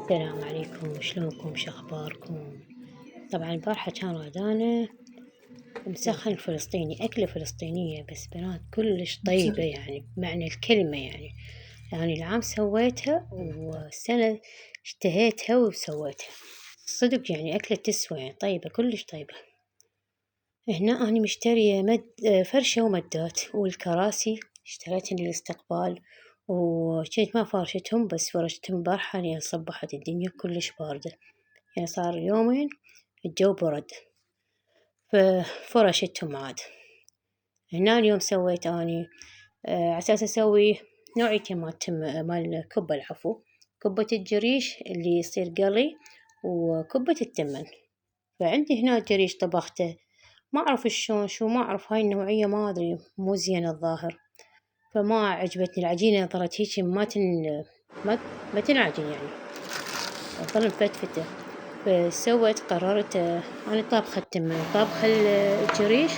السلام عليكم، شلونكم؟ شخباركم؟ طبعا البارحة كان غدانا مسخن فلسطيني، أكلة فلسطينية بس بنات كلش طيبة يعني بمعنى الكلمة يعني العام سويتها والسنة اشتهيتها وسويتها صدق، يعني أكلة تسوى، يعني طيبة كلش طيبة. هنا أنا مشترية فرشة ومدات، والكراسي اشتريتهن للاستقبال، وكنت ما فرشتهم بس فرشتهم البارحة لأن صبحت الدنيا كلش باردة، يعني صار يومين الجو برد ففرشتهم عاد. هنا اليوم سويت أني على أساس أسوي نوعيتين مال كبة، العفو، كبة الجريش اللي يصير قلي وكبة التمن. فعندي هنا جريش طبخته، ما أعرف شلون ما أعرف هاي النوعية، ما أدري مو زينة الظاهر، فما عجبتني العجينة، ظلت هيك ما تنعجن يعني، ظل مفتفتة. فسويت قررت أنا طابخة التمن وطابخة الجريش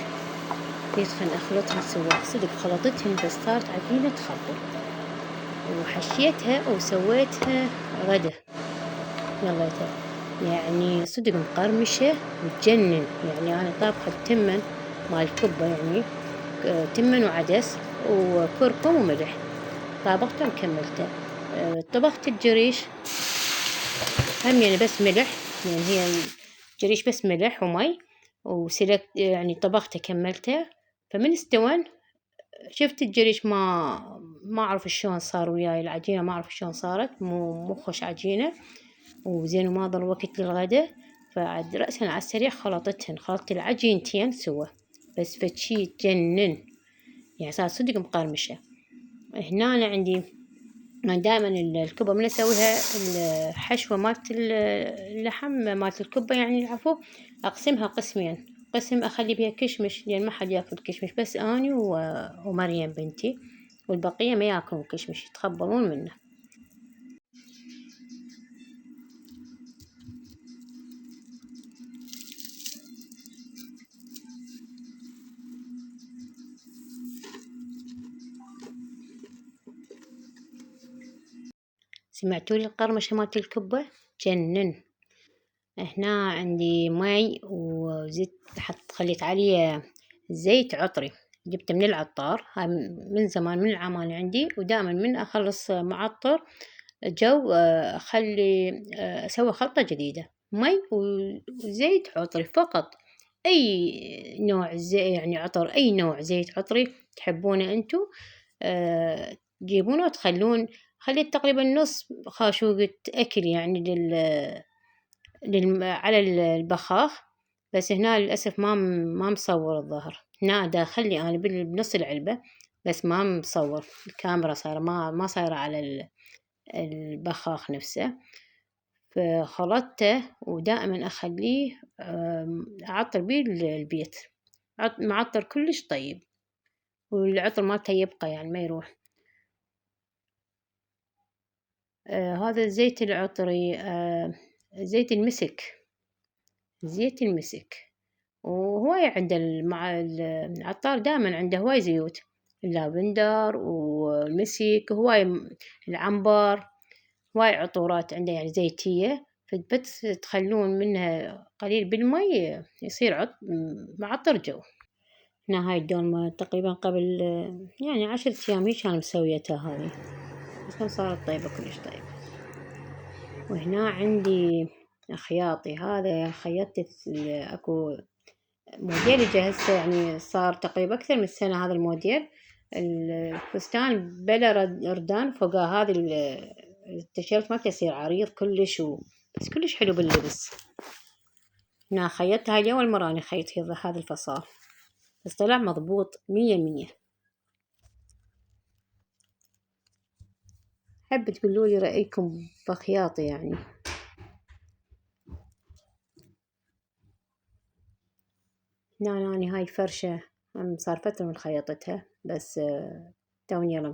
يدخن أخلطهم سوا، صدق خلطتهم بس صارت عجينة تخبل، وحشيتها وسويتها غدا يلا يعني صدق مقرمشة وتجنن. يعني أنا طابخة التمن مال الكبة، يعني تمن وعدس وكركم وملح، طابخته وكملته. طبخت الجريش هم يعني بس ملح، يعني هي الجريش بس ملح ومي وسلقت، يعني طبخته كملته. فمن استوى شفت الجريش ما أعرف شلون صار وياي العجينة، ما أعرف شلون صارت، مو خوش عجينة وزين، وما ضل وقت للغدا. فعد رأسا على السريع خلطت العجينتين سوا، بس فشي تجنن، يعني صار صدق مقرمشة. هنا أنا عندي دائما الكبة من أسويها الحشوة مالت اللحم مالت الكبة، يعني العفو، أقسمها قسمين، قسم أخلي بيها كشمش لأن ما حد ياكل كشمش، بس أني ومريم بنتي، والبقية ما ياكلون كشمش، يتخبرون منه. سمعتوا لي القرمشة مالت الكبة جنن. هنا عندي مي وزيت، خليت عليه زيت عطري جبته من العطار، هاي من زمان من العمان عندي، ودائما من أخلص معطر جو أخلي أسوي خلطة جديدة، مي وزيت عطري فقط. أي نوع يعني عطر، أي نوع زيت عطري تحبونه أنتو تجيبونه وتخلون، خليت تقريبا نص خاشوقة أكل يعني على البخاخ. بس هنا للأسف ما مصور الظهر، هنا داخلي أنا بنص العلبة بس ما مصور، الكاميرا صايرة ما صايرة على البخاخ نفسه. فخلطته ودائما أخليه أعطر بيه البيت، معطر كلش طيب، والعطر مالته يبقى يعني ما يروح. هذا الزيت العطري زيت زيت المسك، وهواية عند العطار دائما عنده هواي زيوت، اللافندر والمسك، هواي العنبر، هواي عطورات عنده يعني زيتية، فبس تخلون منها قليل بالمي يصير معطر جو. هنا هاي الدولمة تقريبا قبل يعني 10 أيام هيك كان مسويتها هذه، بس صارت طيبة كلش طيبة. وهنا عندي خياطي، هذا خيطت اكو موديل هسه، يعني صار تقريبا أكثر من سنة هذا الموديل، الفستان بلا ردان فوقها، هذا التيشيرت مالته يصير عريض كلش بس كلش حلو باللبس. هنا خيطت هاي أول مرة أنا خيط هذا الفصال، بس طلع مضبوط 100%. حب تقولولي رأيكم بخياطي يعني. هنا أنا هاي الفرشة صار فترة من خيطتها، بس توني يلا